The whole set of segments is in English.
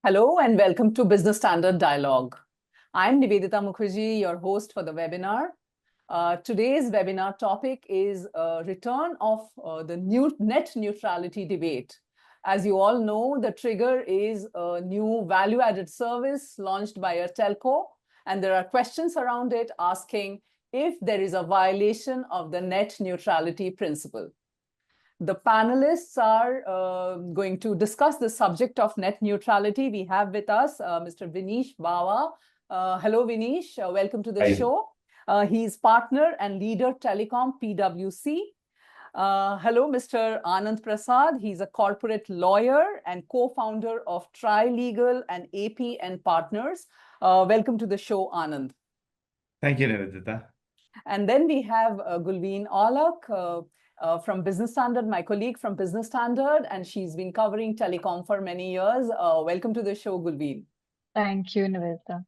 Hello and welcome to Business Standard Dialogue. I'm Nivedita Mookerji, your host for the webinar. Today's webinar topic is return of the new net neutrality debate. As you all know, the trigger is a new value-added service launched by a telco, and there are questions around it asking if there is a violation of the net neutrality principle. The panelists are going to discuss the subject of net neutrality. We have with us Mr. Vinish Bawa. Hello, Vinish. Welcome to the show. He's partner and leader Telecom PwC. Hello, Mr. Anand Prasad. He's a corporate lawyer and co-founder of Trilegal and AP and Partners. Welcome to the show, Anand. Thank you, Nivedita. And then we have Gulveen Aulakh, from Business Standard, my colleague from Business Standard, and she's been covering telecom for many years. Welcome to the show, Gulveen. Thank you, Nivedita.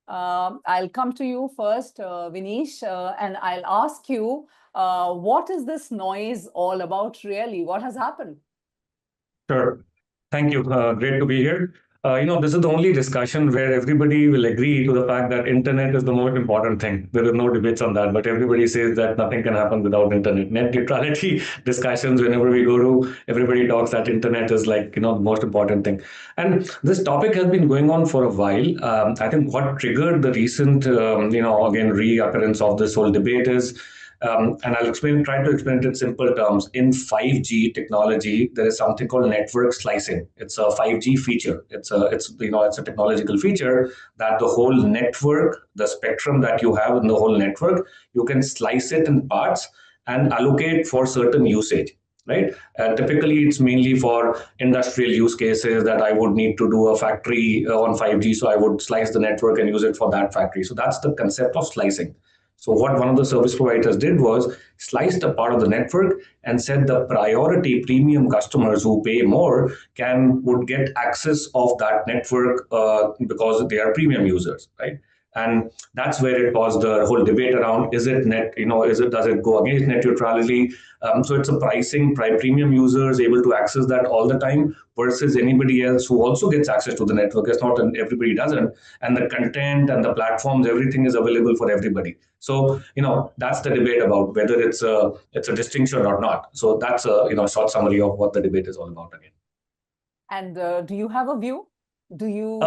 I'll come to you first, Vinish, and I'll ask you, what is this noise all about really? What has happened? Sure. Thank you. Great to be here. This is the only discussion where everybody will agree to the fact that internet is the most important thing. There is no debates on that, but everybody says that nothing can happen without internet. Net neutrality discussions, whenever we go to, everybody talks that internet is like, the most important thing. And this topic has been going on for a while. I think what triggered the recent, again, reoccurrence of this whole debate is, and I'll try to explain it in simple terms. In 5G technology, there is something called network slicing. It's a 5G feature. It's a technological feature that the whole network, the spectrum that you have in the whole network, you can slice it in parts and allocate for certain usage. Right? Typically, it's mainly for industrial use cases that I would need to do a factory on 5G. So I would slice the network and use it for that factory. So that's the concept of slicing. So what one of the service providers did was sliced a part of the network and said the priority premium customers who pay more would get access of that network because they are premium users, right? And that's where it caused the whole debate around, is it does it go against net neutrality? So it's a pricing, premium users able to access that all the time versus anybody else who also gets access to the network. It's not everybody doesn't. And the content and the platforms, everything is available for everybody. So, that's the debate about whether it's a distinction or not. So that's a short summary of what the debate is all about again. And do you have a view? Do you?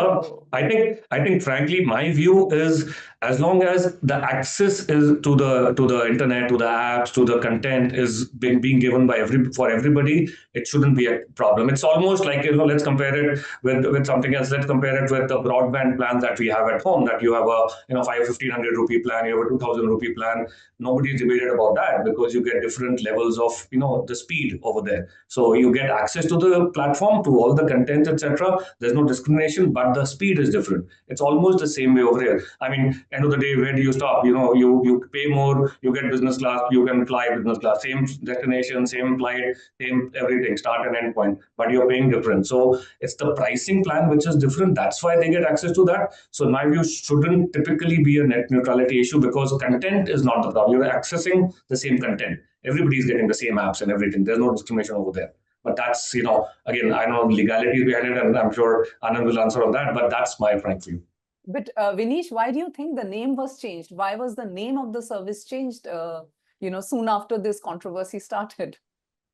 I think, frankly, my view is as long as the access is to the internet, to the apps, to the content is being given for everybody, it shouldn't be a problem. It's almost like let's compare it with something else. Let's compare it with the broadband plans that we have at home. That you have a 1,500 rupee plan, you have a 2,000 rupee plan. Nobody's debated about that because you get different levels of the speed over there. So you get access to the platform, to all the content, etc. There's no discrimination, but the speed is different. It's almost the same way over here. I mean, end of the day, where do you stop? You pay more, you get business class, you can fly business class, same destination, same flight, same everything, start and end point, but you're paying different. So it's the pricing plan which is different. That's why they get access to that. So in my view, shouldn't typically be a net neutrality issue because content is not the problem. You're accessing the same content. Everybody's getting the same apps and everything. There's no discrimination over there. But that's, again, I know legalities behind it, and I'm sure Anand will answer on that, but that's my frank view. But Vinish, why do you think the name was changed? Why was the name of the service changed, soon after this controversy started?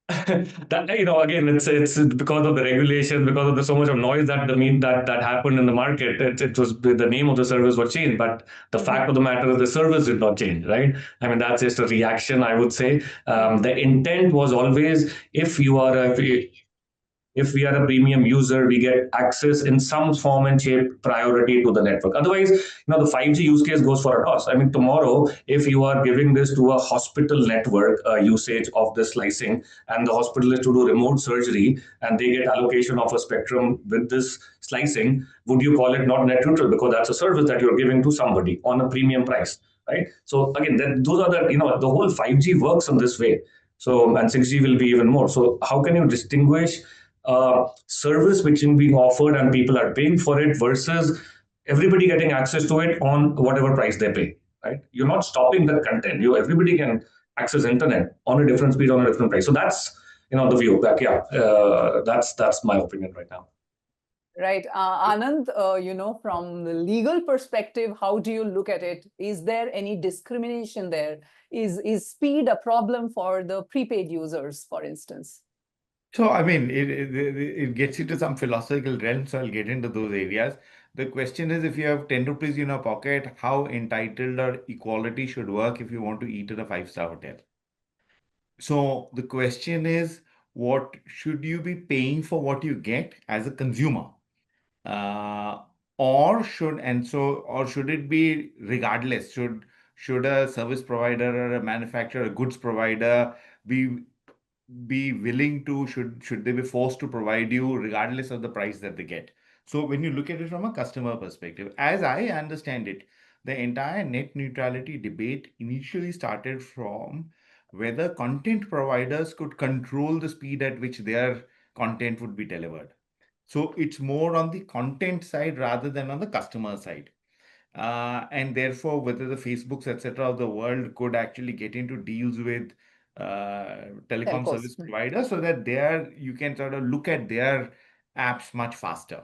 That again, it's because of the regulation, because of so much of noise that happened in the market. It was the name of the service was changed, but the fact of the matter is the service did not change, right? I mean, that's just a reaction, I would say. The intent was always if we are a premium user, we get access in some form and shape, priority to the network. Otherwise, the 5G use case goes for a toss. I mean, tomorrow, if you are giving this to a hospital network usage of the slicing, and the hospital is to do remote surgery, and they get allocation of a spectrum with this slicing, would you call it not net neutral? Because that's a service that you're giving to somebody on a premium price, right? So again, those are the whole 5G works in this way. So, and 6G will be even more. So how can you distinguish service which is being offered and people are paying for it versus everybody getting access to it on whatever price they pay, right? You're not stopping the content. Everybody can access internet on a different speed, on a different price. So that's the view. That's my opinion right now. Right. Anand, from the legal perspective, how do you look at it? Is there any discrimination there? Is speed a problem for the prepaid users, for instance? So, I mean, it gets into some philosophical realm, so I'll get into those areas. The question is, if you have 10 rupees in your pocket, how entitled or equality should work if you want to eat at a five-star hotel? So the question is, what should you be paying for what you get as a consumer? Uh, or should it be regardless? Should a service provider or a manufacturer, a goods provider be willing to should they be forced to provide you regardless of the price that they get? So when you look at it from a customer perspective, as I understand it, the entire net neutrality debate initially started from whether content providers could control the speed at which their content would be delivered. So it's more on the content side rather than on the customer side. And therefore, whether the Facebooks, etc., of the world could actually get into deals with telecom Telcos. service providers so that you can sort of look at their apps much faster.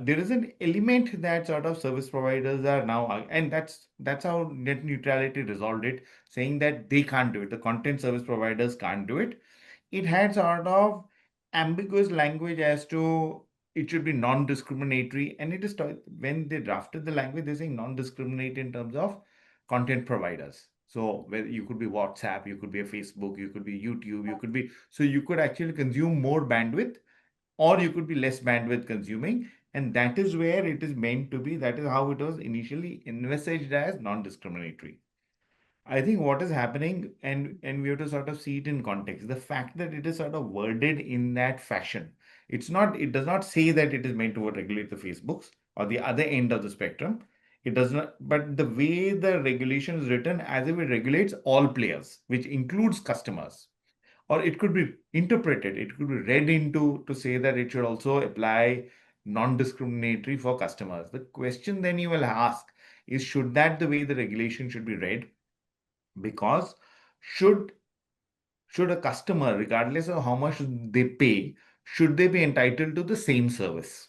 There is an element that sort of service providers are now, and that's how net neutrality resolved it, saying that they can't do it. The content service providers can't do it. It had sort of ambiguous language as to it should be non-discriminatory, and it is when they drafted the language, they're saying non-discriminatory in terms of content providers. So whether you could be WhatsApp, you could be a Facebook, you could be YouTube, you could be so you could actually consume more bandwidth, or you could be less bandwidth consuming, and that is where it is meant to be. That is how it was initially envisaged as non-discriminatory. I think what is happening, and we have to sort of see it in context. The fact that it is sort of worded in that fashion, it does not say that it is meant to regulate the Facebooks or the other end of the spectrum. It does not, but the way the regulation is written, as if it regulates all players, which includes customers, or it could be interpreted, it could be read into to say that it should also apply non-discriminatory for customers. The question then you will ask is, should that the way the regulation should be read? Because should a customer, regardless of how much they pay, should they be entitled to the same service?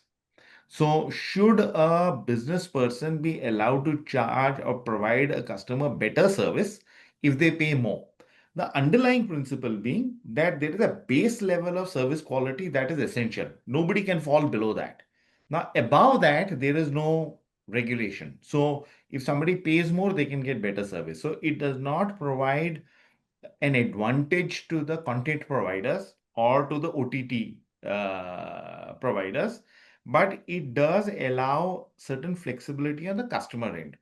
So should a business person be allowed to charge or provide a customer better service if they pay more? The underlying principle being that there is a base level of service quality that is essential. Nobody can fall below that. Now, above that, there is no regulation. So if somebody pays more, they can get better service. So it does not provide an advantage to the content providers or to the OTT providers, but it does allow certain flexibility on the customer end.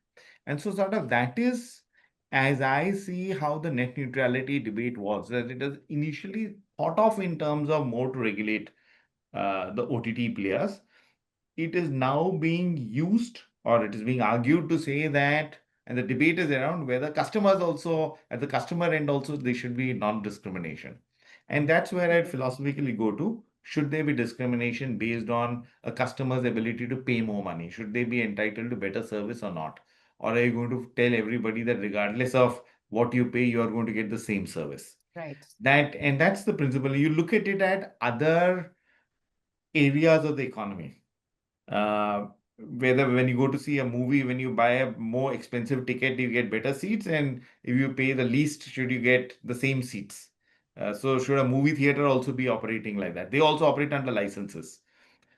And so, sort of, that is, as I see how the net neutrality debate was, that it was initially thought of in terms of more to regulate the OTT players. It is now being used, or it is being argued to say that, and the debate is around whether customers also, at the customer end also, there should be non-discrimination. And that's where I'd philosophically go to. Should there be discrimination based on a customer's ability to pay more money? Should they be entitled to better service or not? Or are you going to tell everybody that regardless of what you pay, you are going to get the same service? Right. That's the principle. You look at it at other areas of the economy. Whether when you go to see a movie, when you buy a more expensive ticket, you get better seats, and if you pay the least, should you get the same seats? So should a movie theater also be operating like that? They also operate under licenses.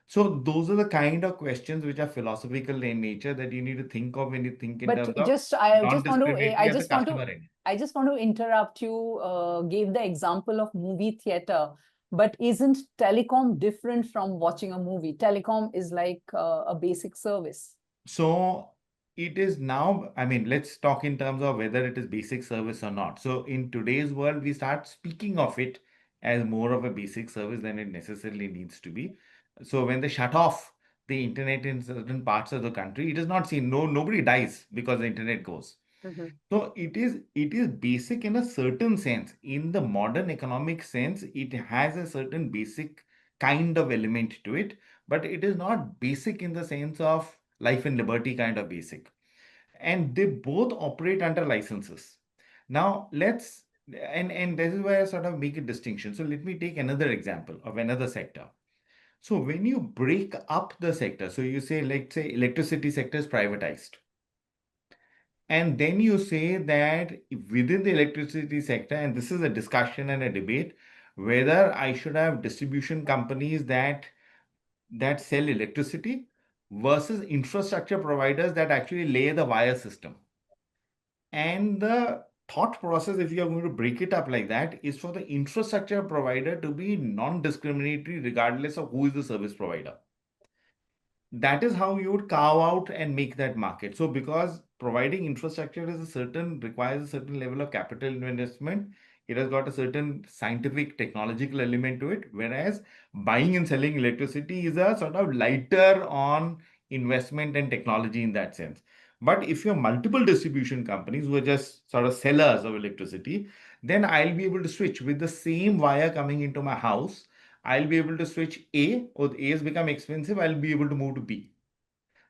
So those are the kind of questions which are philosophical in nature that you need to think of when you think in terms But of non-discriminatory at the customer end. I just want to interrupt you. Gave the example of movie theater, but isn't telecom different from watching a movie? Telecom is like a basic service. So it is now, I mean, let's talk in terms of whether it is basic service or not. So in today's world, we start speaking of it as more of a basic service than it necessarily needs to be. So when they shut off the internet in certain parts of the country, it is not seen. Nobody dies because the internet goes. So it is basic in a certain sense. In the modern economic sense, it has a certain basic kind of element to it, but it is not basic in the sense of life and liberty kind of basic. And they both operate under licenses. Now and this is where I sort of make a distinction. So let me take another example of another sector. So when you break up the sector, so you say, let's say electricity sector is privatized. And then you say that within the electricity sector, and this is a discussion and a debate, whether I should have distribution companies that sell electricity versus infrastructure providers that actually lay the wire system. And the thought process, if you are going to break it up like that, is for the infrastructure provider to be non-discriminatory regardless of who is the service provider. That is how you would carve out and make that market. So because providing infrastructure requires a certain level of capital investment, it has got a certain scientific technological element to it, whereas buying and selling electricity is a sort of lighter on investment and technology in that sense. But if you have multiple distribution companies who are just sort of sellers of electricity, then I'll be able to switch with the same wire coming into my house. I'll be able to switch A, or A has become expensive, I'll be able to move to B.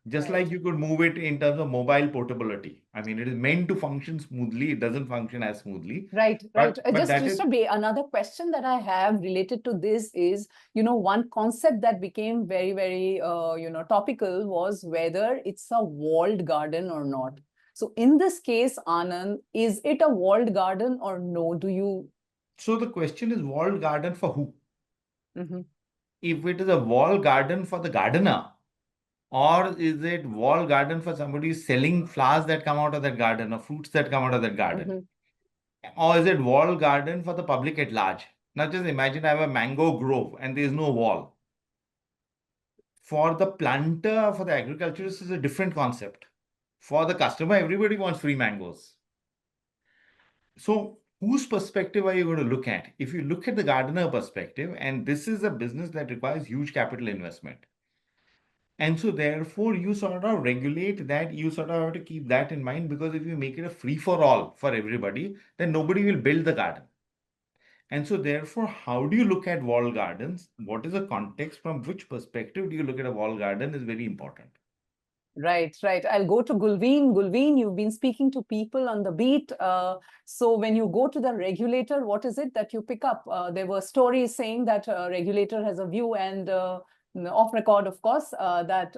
Just Right. like you could move it in terms of mobile portability. I mean, it is meant to function smoothly. It doesn't function as smoothly. Right. But that Just is another question that I have related to this is, one concept that became very, very, topical was whether it's a walled garden or not. So in this case, Anand, is it a walled garden or no? Do you? so the question is walled garden for who? Mhm. If it is a walled garden for the gardener, or is it walled garden for somebody who's selling flowers that come out of that garden or fruits that come out of that garden? Mhm. Or is it walled garden for the public at large? Now just imagine I have a mango grove and there is no wall. For the planter, for the agriculturist, is a different concept. For the customer, everybody wants free mangoes. So whose perspective are you going to look at? If you look at the gardener perspective, and this is a business that requires huge capital investment. And so therefore you sort of regulate that, you sort of have to keep that in mind, because if you make it a free for all for everybody, then nobody will build the garden. And so therefore, how do you look at wall gardens? What is the context? From which perspective do you look at a wall garden is very important. Right, right. I'll go to Gulveen. Gulveen, you've been speaking to people on the beat. So when you go to the regulator, what is it that you pick up? There were stories saying that regulator has a view, and off record, of course, that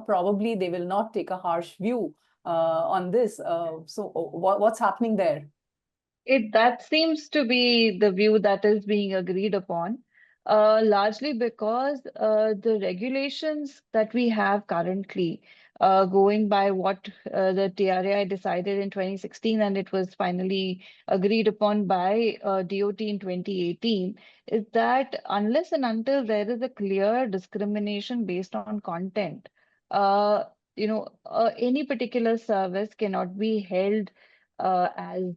probably they will not take a harsh view on this. So what's happening there? That seems to be the view that is being agreed upon, largely because the regulations that we have currently, going by what the TRAI decided in 2016, and it was finally agreed upon by DOT in 2018, is that unless and until there is a clear discrimination based on content, uh, any particular service cannot be held as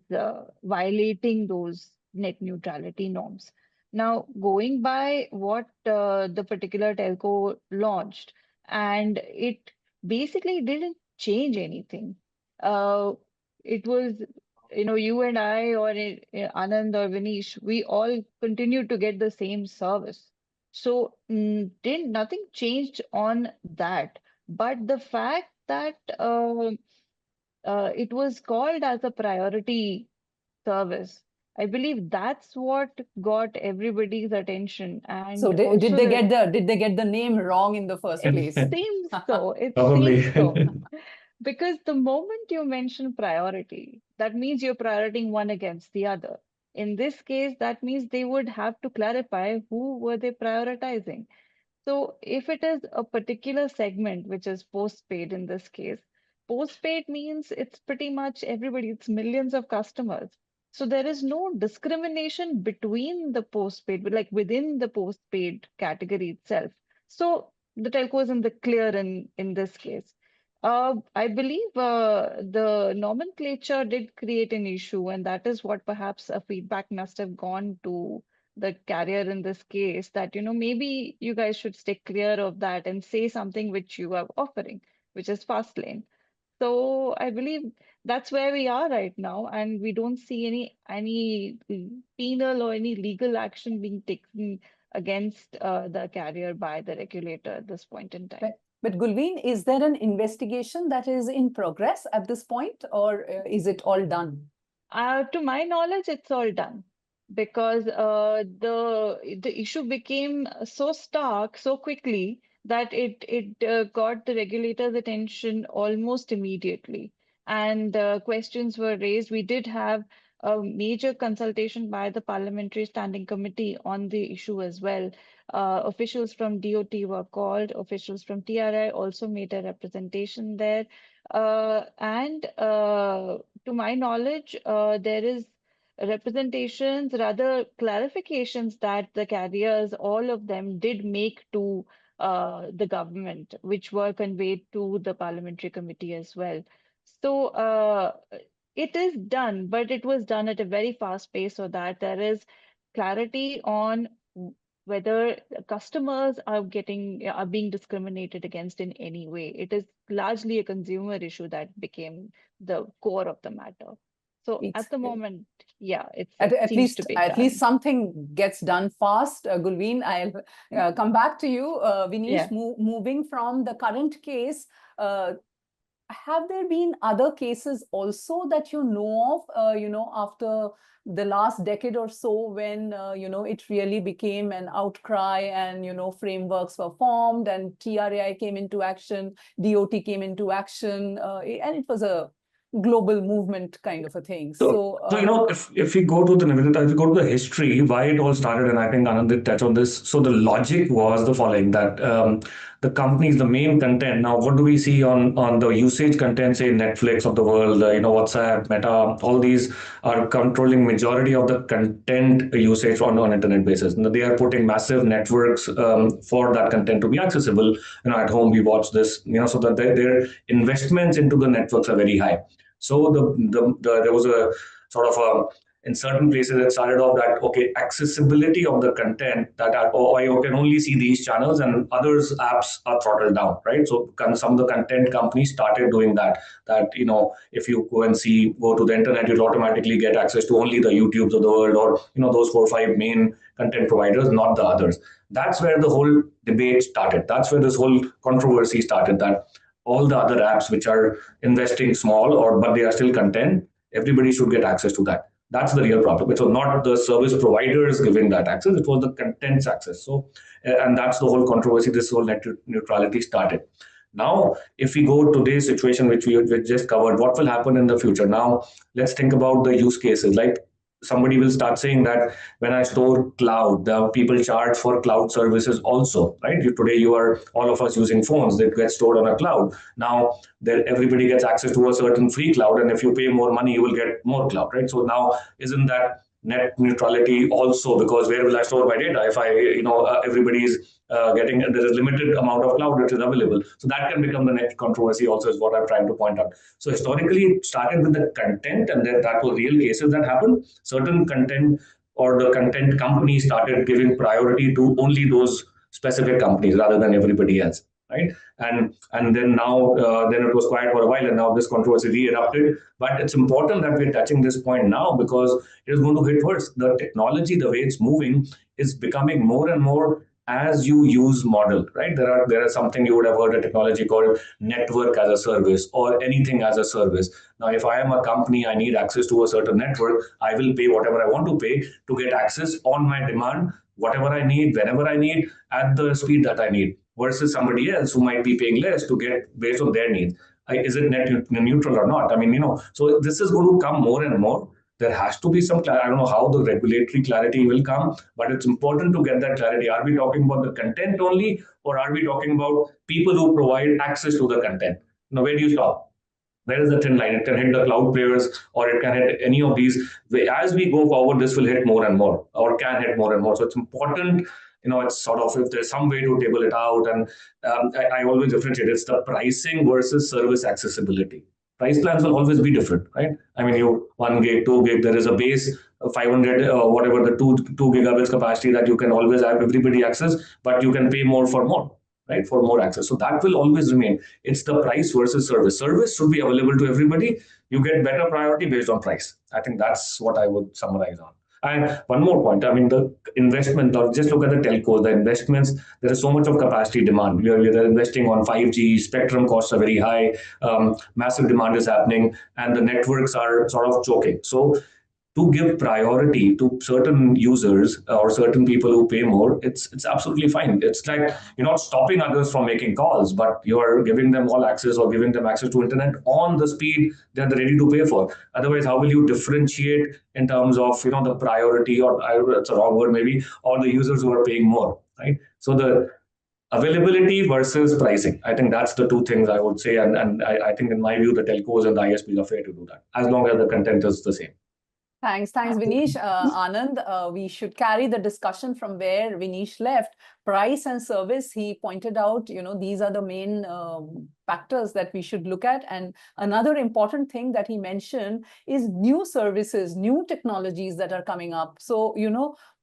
violating those net neutrality norms. Now, going by what the particular telco launched, and it basically didn't change anything. It was, you and I, or Anand or Vinish, we all continued to get the same service. So, didn't nothing changed on that. But the fact that it was called as a priority service. I believe that's what got everybody's attention, So and did also they get the name wrong in the first it place? seems so. It Probably. seems so. Because the moment you mention priority, that means you're prioritizing one against the other. In this case, that means they would have to clarify who were they prioritizing. So if it is a particular segment, which is postpaid in this case, postpaid means it's pretty much everybody, it's millions of customers. So there is no discrimination between the postpaid, but like within the postpaid category itself. So the telco is in the clear in this case. I believe the nomenclature did create an issue, and that is what perhaps a feedback must have gone to the carrier in this case, that maybe you guys should stay clear of that and say something which you are offering, which is fast lane. So I believe that's where we are right now, and we don't see any penal or any legal action being taken against the carrier by the regulator at this point in time. But Gulveen, is there an investigation that is in progress at this point, or is it all done? To my knowledge, it's all done. because the issue became so stark so quickly that it got the regulator's attention almost immediately, and questions were raised. We did have a major consultation by the Parliamentary Standing Committee on the issue as well. Officials from DOT were called, officials from TRI also made a representation there. And to my knowledge, there is representations, rather clarifications that the carriers, all of them, did make to the government, which were conveyed to the parliamentary committee as well. So it is done, but it was done at a very fast pace so that there is clarity on whether customers are being discriminated against in any way. It is largely a consumer issue that became the core of the matter. So It's at the moment, yeah, it at seems to be least done. something gets done fast. Gulveen, I'll come back to you. Vinish, Yeah. moving from the current case, have there been other cases also that you know of, after the last decade or so, when, it really became an outcry and, frameworks were formed and TRAI came into action, DOT came into action, and it was a global movement kind of a thing. So, if we go to the Nivedita, if we go to the history, why it all started, and I think Anand did touch on this. So the logic was the following: that the companies, the main content. Now, what do we see on the usage content? Say Netflix of the world, WhatsApp, Meta, all these are controlling majority of the content usage on internet basis. And they are putting massive networks for that content to be accessible. At home we watch this, so that their investments into the networks are very high. So there was a sort of in certain places it started off that okay, accessibility of the content that I can only see these channels and others apps are throttled down, right? So some of the content companies started doing that. That if you go to the internet, you'll automatically get access to only the YouTubes of the world, or those 4 or 5 main content providers, not the others. That's where the whole debate started. That's where this whole controversy started. That all the other apps which are investing small but they are still content, everybody should get access to that. That's the real problem. It was not the service providers giving that access, it was the content's access. So and that's the whole controversy, this whole net neutrality started. Now if we go to today's situation which we just covered, what will happen in the future? Now let's think about the use cases. Like somebody will start saying that when I store cloud, the people charge for cloud services also, right? Today you are all of us using phones that get stored on a cloud. Now there everybody gets access to a certain free cloud, and if you pay more money, you will get more cloud, right? So now isn't that net neutrality also? Because where will I store my data if everybody is getting, there is limited amount of cloud which is available. So that can become the next controversy also, is what I'm trying to point out. So historically it started with the content, and then that was real cases that happened. Certain content or the content companies started giving priority to only those specific companies rather than everybody else, right? And then now then it was quiet for a while, and now this controversy re-erupted. But it's important that we're touching this point now, because it is going to hit worse. The technology, the way it's moving, is becoming more and more as you use model, right? There are something you would have heard, a technology called network as a service or anything as a service. Now if I am a company, I need access to a certain network, I will pay whatever I want to pay to get access on my demand, whatever I need, whenever I need, at the speed that I need, versus somebody else who might be paying less to get based on their needs. Is it net neutral or not? I mean, so this is going to come more and more. There has to be some clarity. I don't know how the regulatory clarity will come, but it's important to get that clarity. Are we talking about the content only, or are we talking about people who provide access to the content? Now, where do you stop? There is a thin line. It can hit the cloud players, or it can hit any of these. As we go forward, this will hit more and more, or can hit more and more. So it's important, it's sort of, if there's some way to table it out. And I always differentiate. It's the pricing versus service accessibility. Price plans will always be different, right? I mean, you 1 gig, 2 gig, there is a base 500, whatever the two gigabits capacity that you can always have everybody access, but you can pay more for more, right? For more access. So that will always remain. It's the price versus service. Service should be available to everybody. You get better priority based on price. I think that's what I would summarize on. And one more point, I mean, the investment, just look at the telcos, the investments, there is so much of capacity demand. We are investing on 5G, spectrum costs are very high, massive demand is happening, and the networks are sort of choking. So to give priority to certain users or certain people who pay more, it's absolutely fine. It's like you're not stopping others from making calls, but you're giving them all access or giving them access to internet on the speed that they're ready to pay for. Otherwise, how will you differentiate in terms of the priority, or it's a wrong word maybe, or the users who are paying more, right? So the availability versus pricing, I think that's the two things I would say, and I think in my view the telcos and the ISPs are fair to do that as long as the content is the same. Thanks, Vinish. Anand, we should carry the discussion from where Vinish left. Price and service, he pointed out, these are the main factors that we should look at. And another important thing that he mentioned is new services, new technologies that are coming up. So,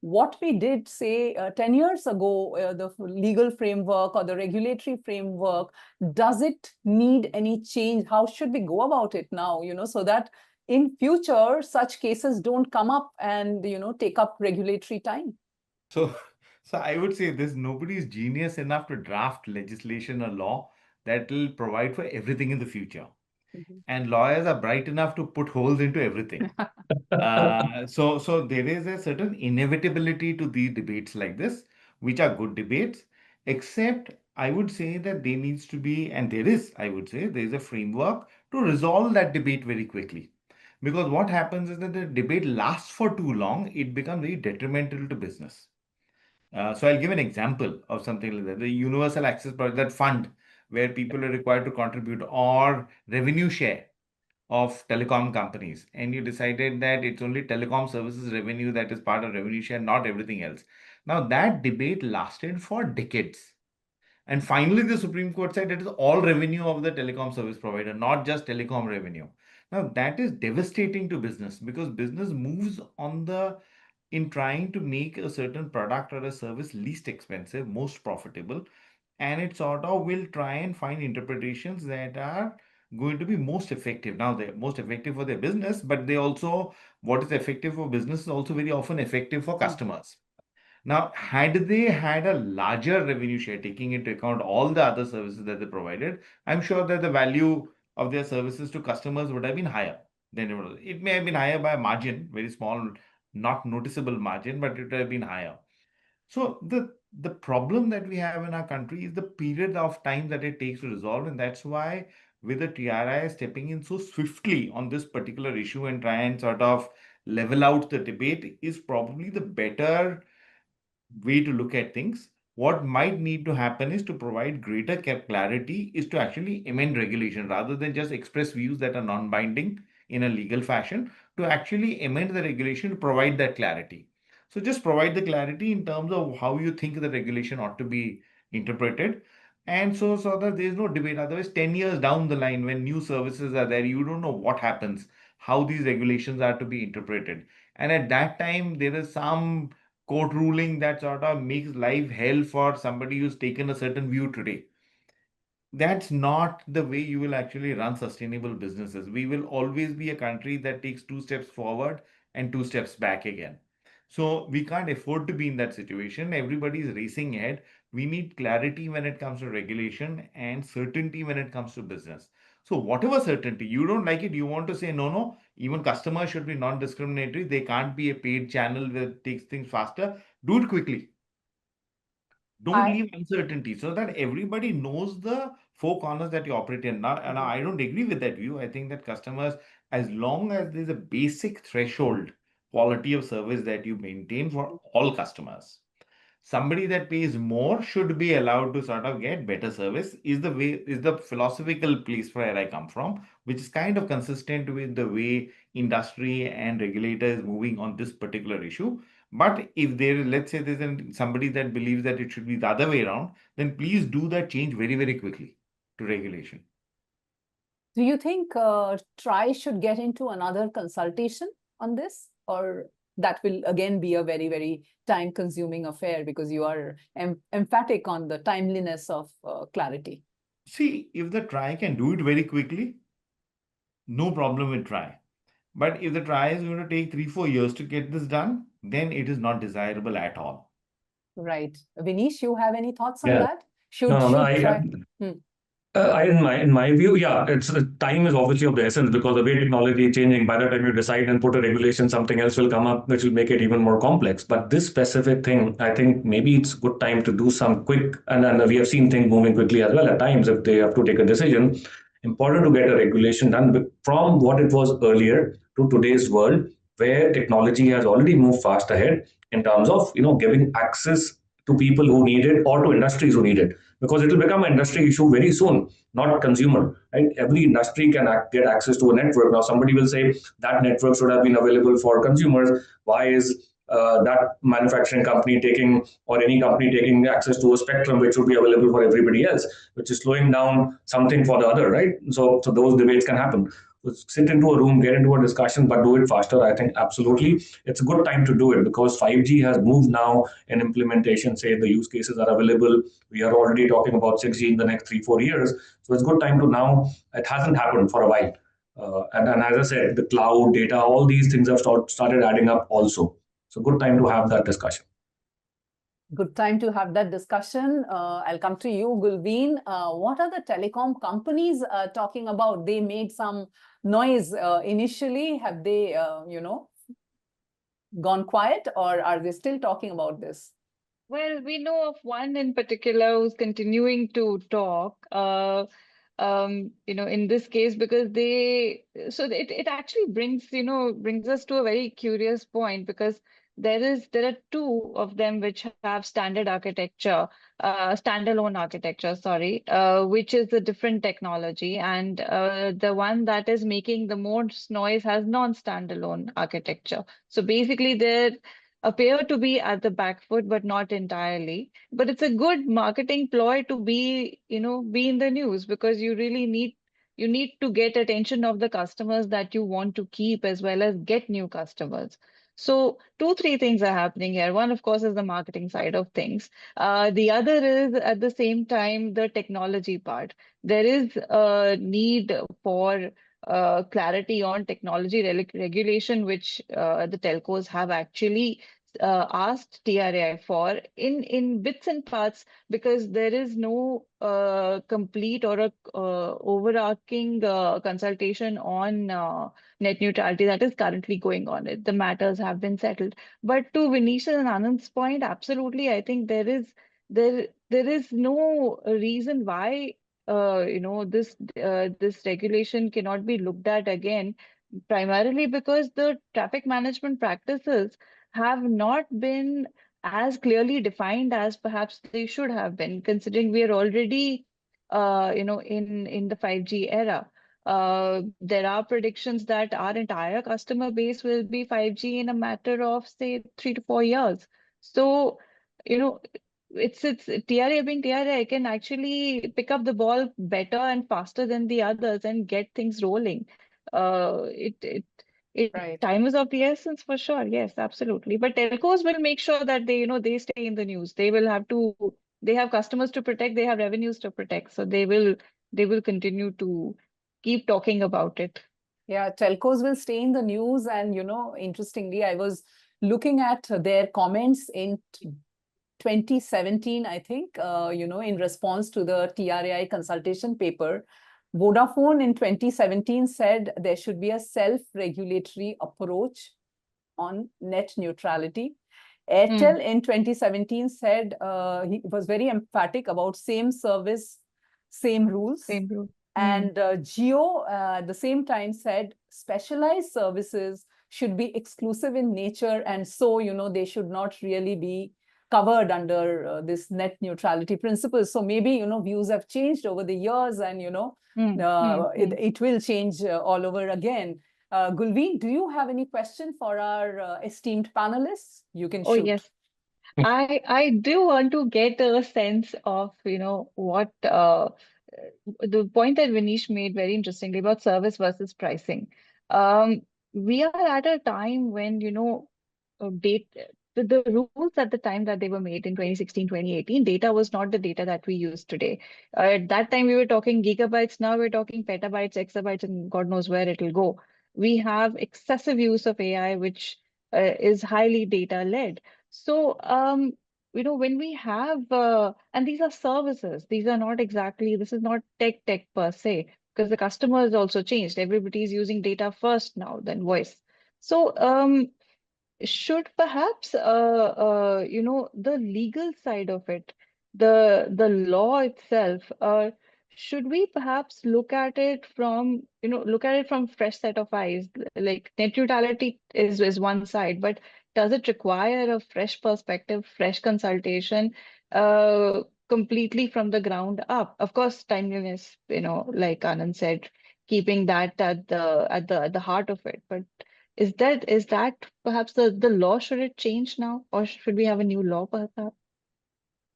what we did, say, 10 years ago, the legal framework or the regulatory framework, does it need any change? How should we go about it now, so that in future, such cases don't come up and, take up regulatory time? So, so I would say this: nobody is genius enough to draft legislation or law that will provide for everything in the future. And lawyers are bright enough to put holes into everything. So there is a certain inevitability to these debates like this, which are good debates, except I would say that there needs to be, and there is, I would say, there is a framework to resolve that debate very quickly. Because what happens is that the debate lasts for too long, it becomes very detrimental to business. So I'll give an example of something like that. The Universal Access Project, that fund where people are required to contribute, or revenue share of telecom companies, and you decided that it's only telecom services revenue that is part of revenue share, not everything else. Now that debate lasted for decades. And finally, the Supreme Court said it is all revenue of the telecom service provider, not just telecom revenue. Now that is devastating to business, because business moves on the in trying to make a certain product or a service least expensive, most profitable, and it sort of will try and find interpretations that are going to be most effective. Now, they're most effective for their business, but they also, what is effective for business is also very often effective for customers. Now, had they had a larger revenue share, taking into account all the other services that they provided, I'm sure that the value of their services to customers would have been higher than it was. It may have been higher by a margin, very small, not noticeable margin, but it would have been higher. So the problem that we have in our country is the period of time that it takes to resolve, and that's why with the TRI stepping in so swiftly on this particular issue and try and sort of level out the debate is probably the better way to look at things. What might need to happen is to provide greater clarity, is to actually amend regulation rather than just express views that are non-binding in a legal fashion, to actually amend the regulation to provide that clarity. So just provide the clarity in terms of how you think the regulation ought to be interpreted. And so that there is no debate. Otherwise, 10 years down the line, when new services are there, you don't know what happens, how these regulations are to be interpreted. And at that time, there is some court ruling that sort of makes life hell for somebody who's taken a certain view today. That's not the way you will actually run sustainable businesses. We will always be a country that takes two steps forward and two steps back again. So we can't afford to be in that situation. Everybody is racing ahead. We need clarity when it comes to regulation and certainty when it comes to business. So whatever certainty, you don't like it, you want to say, no, no, even customers should be non-discriminatory. They can't be a paid channel that takes things faster. Do it quickly. Don't leave uncertainty, so that everybody knows the four corners that you operate in. Now, and I don't agree with that view. I think that customers, as long as there's a basic threshold quality of service that you maintain for all customers, somebody that pays more should be allowed to sort of get better service, is the philosophical place where I come from, which is kind of consistent with the way industry and regulator is moving on this particular issue. But if there is, let's say there's somebody that believes that it should be the other way around, then please do that change very, very quickly to regulation. Do you think TRI should get into another consultation on this, or that will again be a very, very time-consuming affair because you are emphatic on the timeliness of clarity? See, if the TRI can do it very quickly, no problem with TRI. But if the TRI is going to take 3-4 years to get this done, then it is not desirable at all. Right. Vinish, you have any thoughts on Yeah. that? No, Should I, TRI? In my view, yeah, it's time is obviously of the essence because the way technology is changing, by the time you decide and put a regulation, something else will come up which will make it even more complex. But this specific thing, I think maybe it's good time to do some quick, and we have seen things moving quickly as well at times if they have to take a decision. Important to get a regulation done from what it was earlier to today's world, where technology has already moved fast ahead in terms of giving access to people who need it or to industries who need it, because it will become an industry issue very soon, not consumer. Right? Every industry can get access to a network. Now, somebody will say that network should have been available for consumers. Why is that manufacturing company taking, or any company taking access to a spectrum which should be available for everybody else, which is slowing down something for the other, right? So those debates can happen. So sit into a room, get into a discussion, but do it faster. I think absolutely it's a good time to do it because 5G has moved now in implementation. Say the use cases are available. We are already talking about 6G in the next 3-4 years. So it's a good time to now. It hasn't happened for a while. And as I said, the cloud data, all these things have started adding up also. So good time to have that discussion. Good time to have that discussion. I'll come to you, Gulveen. What are the telecom companies talking about? They made some noise initially. Have they, gone quiet, or are they still talking about this? Well, we know of one in particular who's continuing to talk. In this case, because it actually brings us to a very curious point, because there are two of them which have standalone architecture, sorry, which is a different technology, and the one that is making the most noise has non-standalone architecture. So basically, they're appear to be at the back foot, but not entirely. But it's a good marketing ploy to be in the news, because you need to get attention of the customers that you want to keep, as well as get new customers. So three things are happening here. One, of course, is the marketing side of things. The other is at the same time the technology part. There is a need for clarity on technology regulation, which the telcos have actually asked TRAI for in bits and parts, because there is no complete or a overarching consultation on net neutrality that is currently going on. The matters have been settled. But to Vinish and Anand's point, absolutely, I think there is no reason why this regulation cannot be looked at again, primarily because the traffic management practices have not been as clearly defined as perhaps they should have been, considering we are already in the 5G era. There are predictions that our entire customer base will be 5G in a matter of, say, 3 to 4 years. So, it's TRA being TRA can actually pick up the ball better and faster than the others and get things rolling. Right. Time is of the essence for sure. Yes, absolutely. But telcos will make sure that they stay in the news. They have customers to protect, they have revenues to protect. So they will continue to keep talking about it. Yeah, telcos will stay in the news. And, interestingly, I was looking at their comments in 2017, I think, in response to the TRAI consultation paper. Vodafone in 2017 said there should be a self-regulatory approach on net neutrality. Airtel in 2017 said he was very emphatic about same service, same rules. Same rule. And Jio at the same time said specialized services should be exclusive in nature, and so they should not really be covered under this net neutrality principles. So maybe views have changed over the years, and it will change all over again. Gulveen, do you have any question for our esteemed panelists? You can shoot. Oh, yes. I do want to get a sense of, what the point that Vinish made very interestingly about service versus pricing. We are at a time when, the rules at the time that they were made in 2016, 2018, data was not the data that we use today. At that time, we were talking gigabytes. Now we're talking petabytes, exabytes, and God knows where it'll go. We have excessive use of AI, which is highly data led. So when we have, and these are services, these are not exactly, this is not tech per se, because the customer has also changed. Everybody is using data first now, then voice. So, should perhaps the legal side of it, the law itself, should we perhaps look at it from fresh set of eyes? Like net neutrality is one side, but does it require a fresh perspective, fresh consultation, completely from the ground up? Of course, timeliness, like Anand said, keeping that at the heart of it. But is that perhaps the law, should it change now, or should we have a new law perhaps?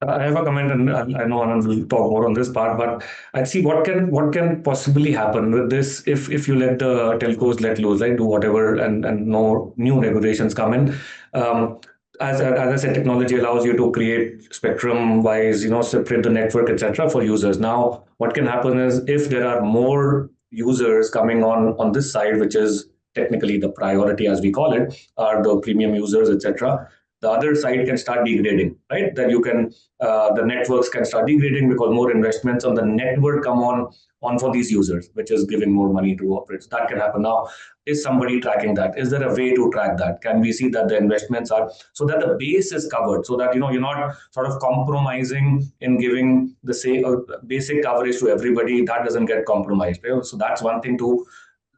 I have a comment, and I know Anand will talk more on this part, but I see what can possibly happen with this if you let the telcos let loose, right? Do whatever, and no new regulations come in. Um, as I said, technology allows you to create spectrum wise, separate the network, etc. for users. Now, what can happen is if there are more users coming on this side, which is technically the priority as we call it, are the premium users, etc. The other side can start degrading, right? Then you can the networks can start degrading because more investments on the network come on for these users, which is giving more money to operators. That can happen. Now, is somebody tracking that? Is there a way to track that? Can we see that the investments are so that the base is covered, so that you're not sort of compromising in giving the say basic coverage to everybody? That doesn't get compromised. Right? So that's one thing, to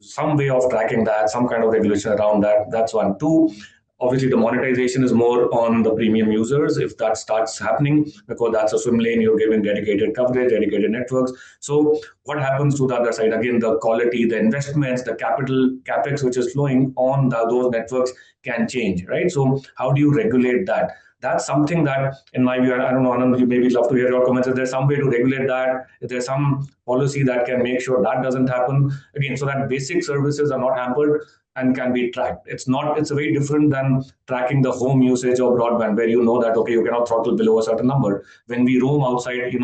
some way of tracking that, some kind of regulation around that. That's one. Two, obviously the monetization is more on the premium users if that starts happening, because that's a swim lane. You're giving dedicated coverage, dedicated networks. So what happens to the other side? Again, the quality, the investments, the capex which is flowing on those networks can change, right? So how do you regulate that? That's something that, in my view, I don't know, Anand, you maybe love to hear your comments. If there's some way to regulate that, if there's some policy that can make sure that doesn't happen, again, so that basic services are not hampered and can be tracked. It's very different than tracking the home usage of broadband, where you know that, okay, you cannot throttle below a certain number. When we roam outside,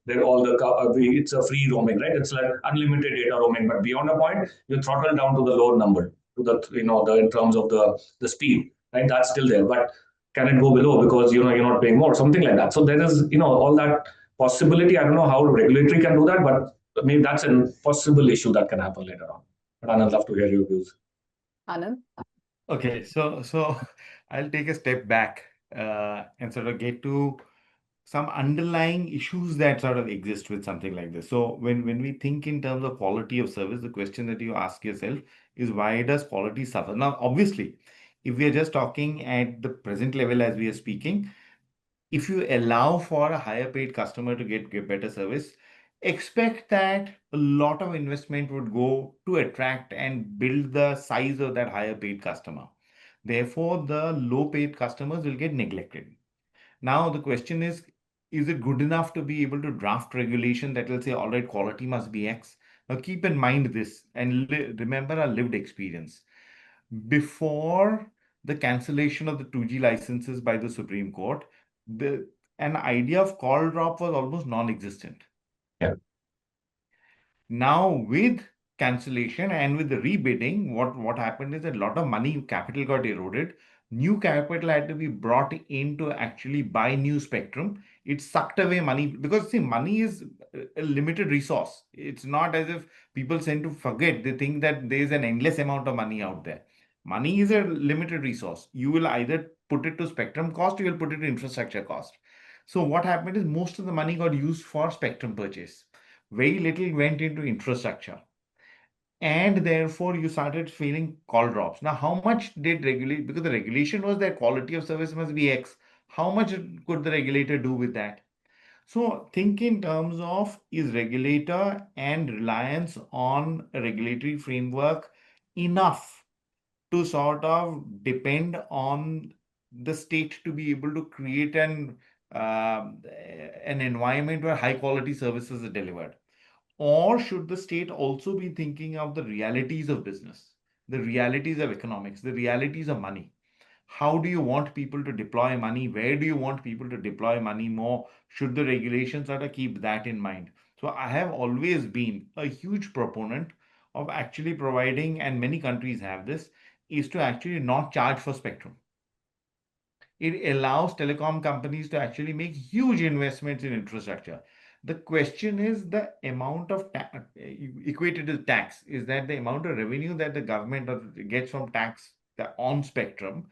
they're all it's a free roaming, right? It's like unlimited data roaming, but beyond a point, you throttle down to the load number, to the in terms of the speed, right? That's still there, but can it go below because you're not paying more, something like that. So there is all that possibility. I don't know how regulatory can do that, but maybe that's a possible issue that can happen later on. But I'd love to hear your views. Anand? Okay, so I'll take a step back and sort of get to some underlying issues that sort of exist with something like this. So when we think in terms of quality of service, the question that you ask yourself is, why does quality suffer? Now, obviously, if we are just talking at the present level as we are speaking, if you allow for a higher paid customer to get better service, expect that a lot of investment would go to attract and build the size of that higher paid customer. Therefore, the low paid customers will get neglected. Now, the question is it good enough to be able to draft regulation that will say, all right, quality must be X? Now, keep in mind this and remember our lived experience. Before the cancellation of the 2G licenses by the Supreme Court, an idea of call drop was almost non-existent. Yeah. Now, with cancellation and with the rebidding, what happened is that a lot of money, capital got eroded. New capital had to be brought in to actually buy new spectrum. It sucked away money because, see, money is a limited resource. It's not as if people tend to forget. They think that there's an endless amount of money out there. Money is a limited resource. You will either put it to spectrum cost, you will put it to infrastructure cost. So what happened is most of the money got used for spectrum purchase. Very little went into infrastructure. And therefore, you started feeling call drops. Now, how much did regulate? Because the regulation was that quality of service must be X. How much could the regulator do with that? So, think in terms of, is regulator and reliance on a regulatory framework enough to sort of depend on the state to be able to create an environment where high quality services are delivered? Or should the state also be thinking of the realities of business, the realities of economics, the realities of money? How do you want people to deploy money? Where do you want people to deploy money more? Should the regulations sort of keep that in mind? So I have always been a huge proponent of actually providing, and many countries have this, is to actually not charge for spectrum. It allows telecom companies to actually make huge investments in infrastructure. The question is the amount of equated to tax. Is that the amount of revenue that the government gets from tax on spectrum?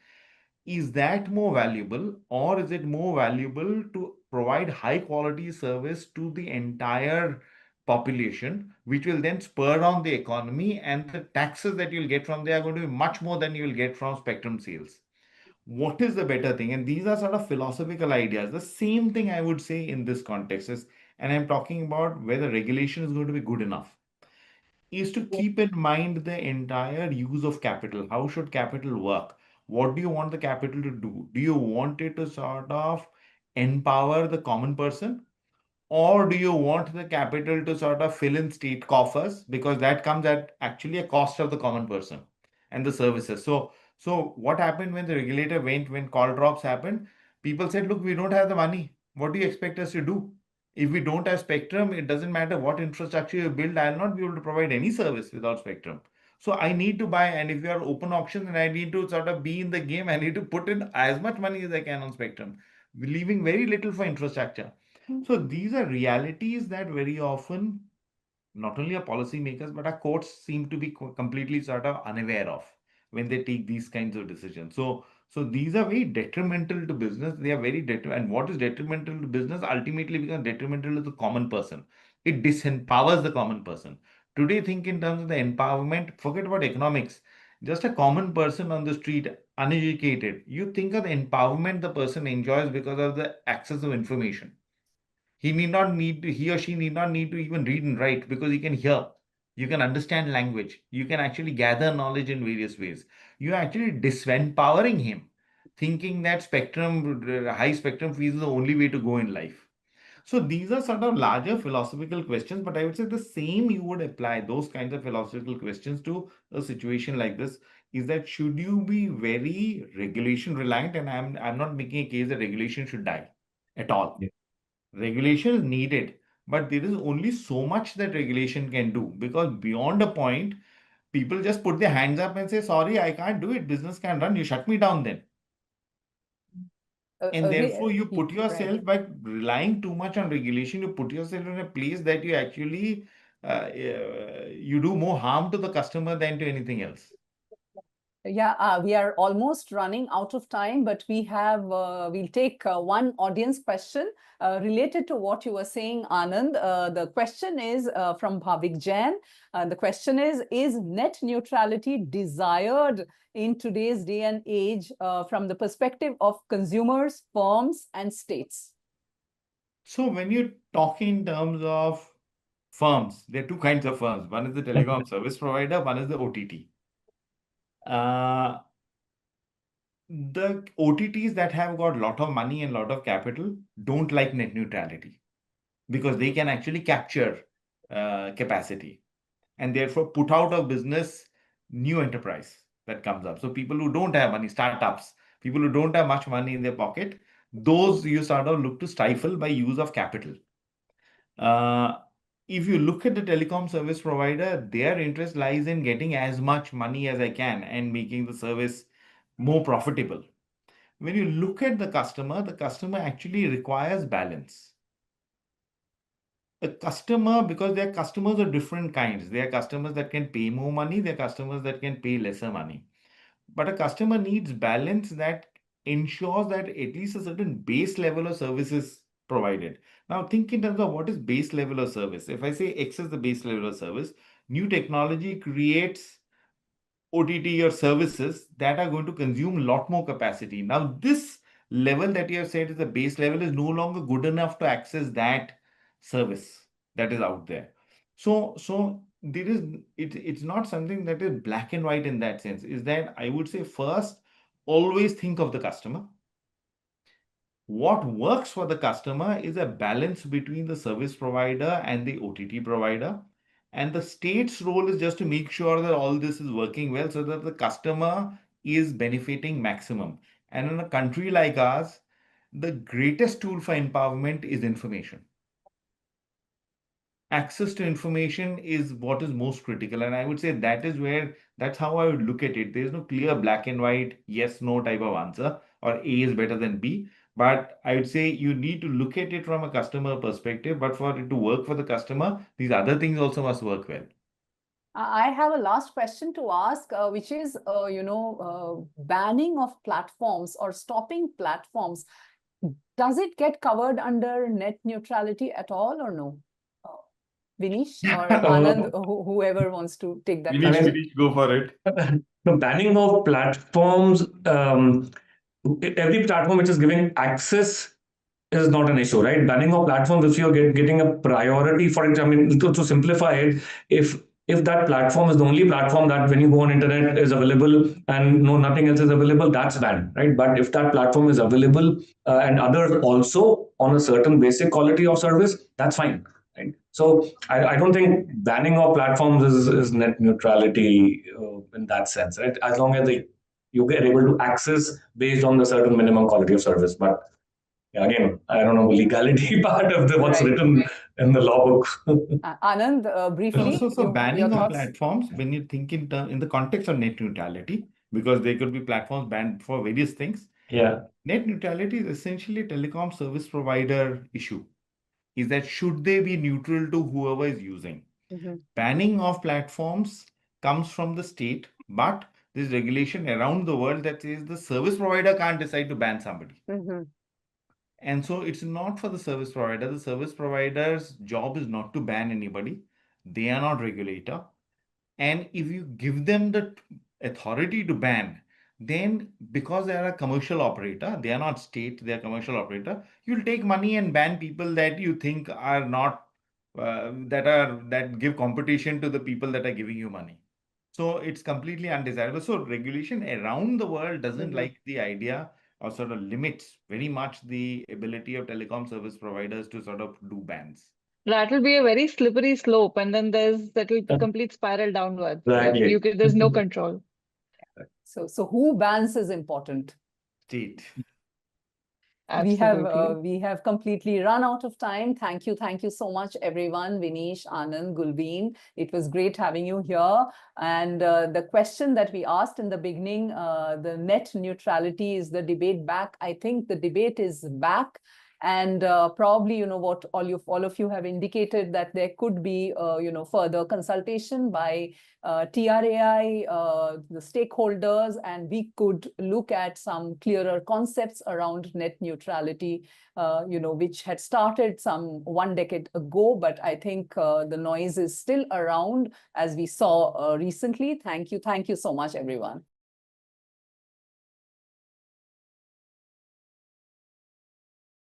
Is that more valuable, or is it more valuable to provide high quality service to the entire population, which will then spur on the economy, and the taxes that you'll get from there are going to be much more than you will get from spectrum sales? What is the better thing? And these are sort of philosophical ideas. The same thing I would say in this context is, and I'm talking about whether regulation is going to be good enough, is to keep in mind the entire use of capital. How should capital work? What do you want the capital to do? Do you want it to sort of empower the common person? Or do you want the capital to sort of fill in state coffers? Because that comes at actually a cost of the common person and the services. So what happened when the regulator went, when call drops happened? People said, look, we don't have the money. What do you expect us to do? If we don't have spectrum, it doesn't matter what infrastructure you build, I'll not be able to provide any service without spectrum. So I need to buy, and if you are open auction, then I need to sort of be in the game. I need to put in as much money as I can on spectrum, leaving very little for infrastructure. So these are realities that very often not only our policymakers but our courts seem to be completely sort of unaware of when they take these kinds of decisions. So these are very detrimental to business. They are very detrimental. And what is detrimental to business ultimately becomes detrimental to the common person. It disempowers the common person. Today, think in terms of the empowerment. Forget about economics. Just a common person on the street, uneducated. You think of the empowerment the person enjoys because of the access of information. He or she need not need to even read and write, because he can hear, you can understand language, you can actually gather knowledge in various ways. You're actually disempowering him, thinking that high spectrum fees is the only way to go in life. So these are sort of larger philosophical questions, but I would say the same you would apply those kinds of philosophical questions to a situation like this. Is that should you be very regulation reliant? And I'm not making a case that regulation should die at all. Regulation is needed, but there is only so much that regulation can do, because beyond a point, people just put their hands up and say, sorry, I can't do it. Business can run. You shut me down then. And therefore, you put yourself, by relying too much on regulation, you put yourself in a place that you actually you do more harm to the customer than to anything else. Yeah, we are almost running out of time, but we'll take one audience question related to what you were saying, Anand. The question is from Bhavik Jain. The question is net neutrality desired in today's day and age from the perspective of consumers, firms, and states? So when you talk in terms of firms, there are two kinds of firms. One is the telecom service provider, one is the OTT. The OTTs that have got a lot of money and a lot of capital don't like net neutrality, because they can actually capture capacity and therefore put out of business new enterprise that comes up. So people who don't have money, startups, people who don't have much money in their pocket, those you sort of look to stifle by use of capital. If you look at the telecom service provider, their interest lies in getting as much money as I can and making the service more profitable. When you look at the customer actually requires balance. A customer, because their customers are different kinds. There are customers that can pay more money, there are customers that can pay lesser money. But a customer needs balance that ensures that at least a certain base level of service is provided. Now, think in terms of what is base level of service. If I say X is the base level of service, new technology creates OTT or services that are going to consume a lot more capacity. Now, this level that you have said is the base level is no longer good enough to access that service that is out there. So there is it's not something that is black and white in that sense. Is that I would say first, always think of the customer. What works for the customer is a balance between the service provider and the OTT provider. And the state's role is just to make sure that all this is working well so that the customer is benefiting maximum. And in a country like ours, the greatest tool for empowerment is information. Access to information is what is most critical. And I would say that's how I would look at it. There's no clear black and white, yes, no type of answer. or A is better than B. But I would say you need to look at it from a customer perspective. But for it to work for the customer, these other things also must work well. I have a last question to ask, which is, banning of platforms or stopping platforms. Does it get covered under net neutrality at all or no? Vinish or Anand, whoever wants to take that question. Vinish, go for it. The banning of platforms, every platform which is giving access is not an issue, right? Banning of platforms, if you're getting a priority for it, I mean, to simplify it, if that platform is the only platform that when you go on internet is available and no nothing else is available, that's banned, right? But if that platform is available and others also on a certain basic quality of service, that's fine, right? So I don't think banning of platforms is net neutrality in that sense, right? As long as you get able to access based on the certain minimum quality of service. But again, I don't know the legality part of what's Right. written in the law book. Anand, briefly, So your banning of thoughts? platforms, when you think in the context of net neutrality, because there could be platforms banned for various things. Yeah. Net neutrality is essentially a telecom service provider issue. Is that should they be neutral to whoever is using? Banning of platforms comes from the state, but there's regulation around the world that says the service provider can't decide to ban somebody. And so it's not for the service provider. The service provider's job is not to ban anybody. They are not regulator. And if you give them the authority to ban, then because they are a commercial operator, they are not state, they are commercial operator, you'll take money and ban people that you think are not, that give competition to the people that are giving you money. So it's completely undesirable. So regulation around the world doesn't like the idea or sort of limits very much the ability of telecom service providers to sort of do bans. That will be a very slippery slope, and then that will be complete spiral downwards. Exactly. There's no control. So who bans is important. State. Absolutely. We have completely run out of time. Thank you so much, everyone. Vinish, Anand, Gulveen. It was great having you here. And the question that we asked in the beginning, the net neutrality, is the debate back? I think the debate is back. And probably, what all of you have indicated, that there could be, further consultation by TRAI, the stakeholders, and we could look at some clearer concepts around net neutrality, which had started some 1 decade ago, but I think the noise is still around, as we saw recently. Thank you so much, everyone.